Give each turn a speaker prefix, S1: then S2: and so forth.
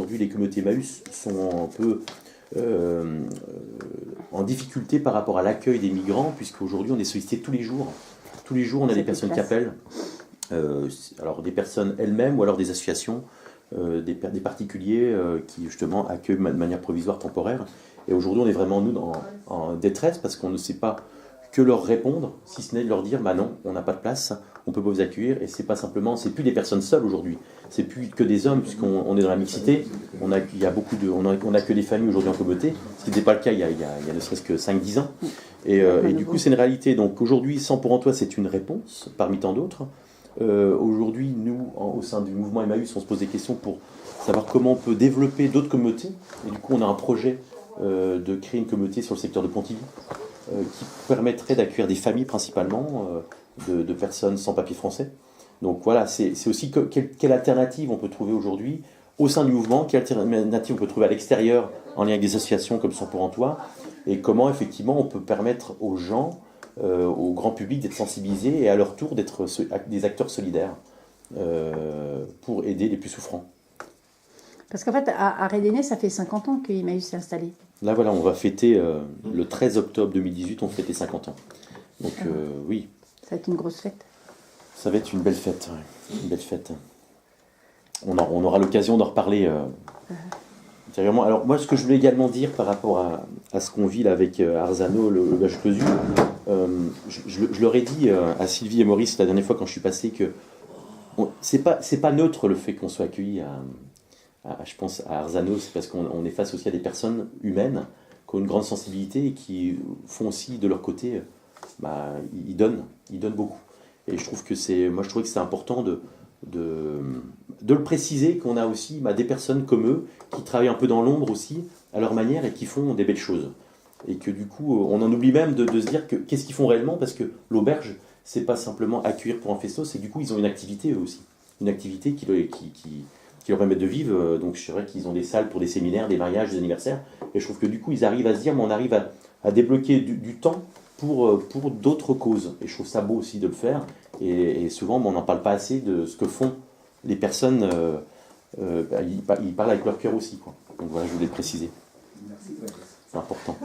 S1: aujourd'hui les communautés Emmaüs sont un peu en difficulté par rapport à l'accueil des migrants, puisqu'aujourd'hui on est sollicité tous les jours. Tous les jours on a des personnes qui appellent, alors des personnes elles-mêmes ou alors des associations, des particuliers qui justement accueillent de manière provisoire, temporaire. Et aujourd'hui on est vraiment nous en détresse parce qu'on ne sait pas que leur répondre, si ce n'est de leur dire bah non, on n'a pas de place, on peut pas vous accueillir. Et c'est pas simplement, c'est plus des personnes seules aujourd'hui, c'est plus que des hommes puisqu'on est dans la mixité. On a que des familles aujourd'hui en communauté, ce qui n'était pas le cas il y a ne serait-ce que 5-10 ans. Et du coup c'est une réalité. Donc aujourd'hui 100 pour Antoine c'est une réponse parmi tant d'autres. Aujourd'hui nous au sein du mouvement Emmaüs on se pose des questions pour savoir comment on peut développer d'autres communautés. Et du coup on a un projet de créer une communauté sur le secteur de Pontivy qui permettrait d'accueillir des familles principalement de personnes sans papier français. Donc voilà, c'est aussi quelle alternative on peut trouver aujourd'hui au sein du mouvement, quelle alternative on peut trouver à l'extérieur en lien avec des associations comme 100 pour Antoine, et comment effectivement on peut permettre aux gens, au grand public d'être sensibilisés et à leur tour d'être des acteurs solidaires pour aider les plus souffrants.
S2: Parce qu'en fait, à Rédéné, ça fait 50 ans que Emmaüs s'est installé.
S1: Là, voilà, on va fêter le 13 octobre 2018, on fête les 50 ans. Donc, oui.
S2: Ça va être une grosse fête.
S1: Ça va être une belle fête, ouais. Une belle fête. On aura l'occasion d'en reparler ultérieurement. Alors, moi, ce que je voulais également dire par rapport à ce qu'on vit là avec Arzano, le Bach-Closu, je leur ai dit à Sylvie et Maurice la dernière fois quand je suis passé que c'est pas neutre le fait qu'on soit accueilli je pense à Arzano, c'est parce qu'on est face aussi à des personnes humaines qui ont une grande sensibilité et qui font aussi de leur côté, ils donnent beaucoup. Et je trouve que moi je trouvais que c'est important de le préciser qu'on a aussi des personnes comme eux qui travaillent un peu dans l'ombre aussi à leur manière et qui font des belles choses. Et que du coup on en oublie même de se dire qu'est-ce qu'ils font réellement, parce que l'auberge c'est pas simplement accueillir pour un festo, c'est que du coup ils ont une activité eux aussi, une activité qui leur permettent de vivre. Donc c'est vrai qu'ils ont des salles pour des séminaires, des mariages, des anniversaires. Et je trouve que du coup, ils arrivent à se dire, mais on arrive à débloquer du temps pour d'autres causes. Et je trouve ça beau aussi de le faire. Et souvent, on n'en parle pas assez de ce que font les personnes. Ils parlent avec leur cœur aussi, quoi. Donc voilà, je voulais le préciser. C'est important.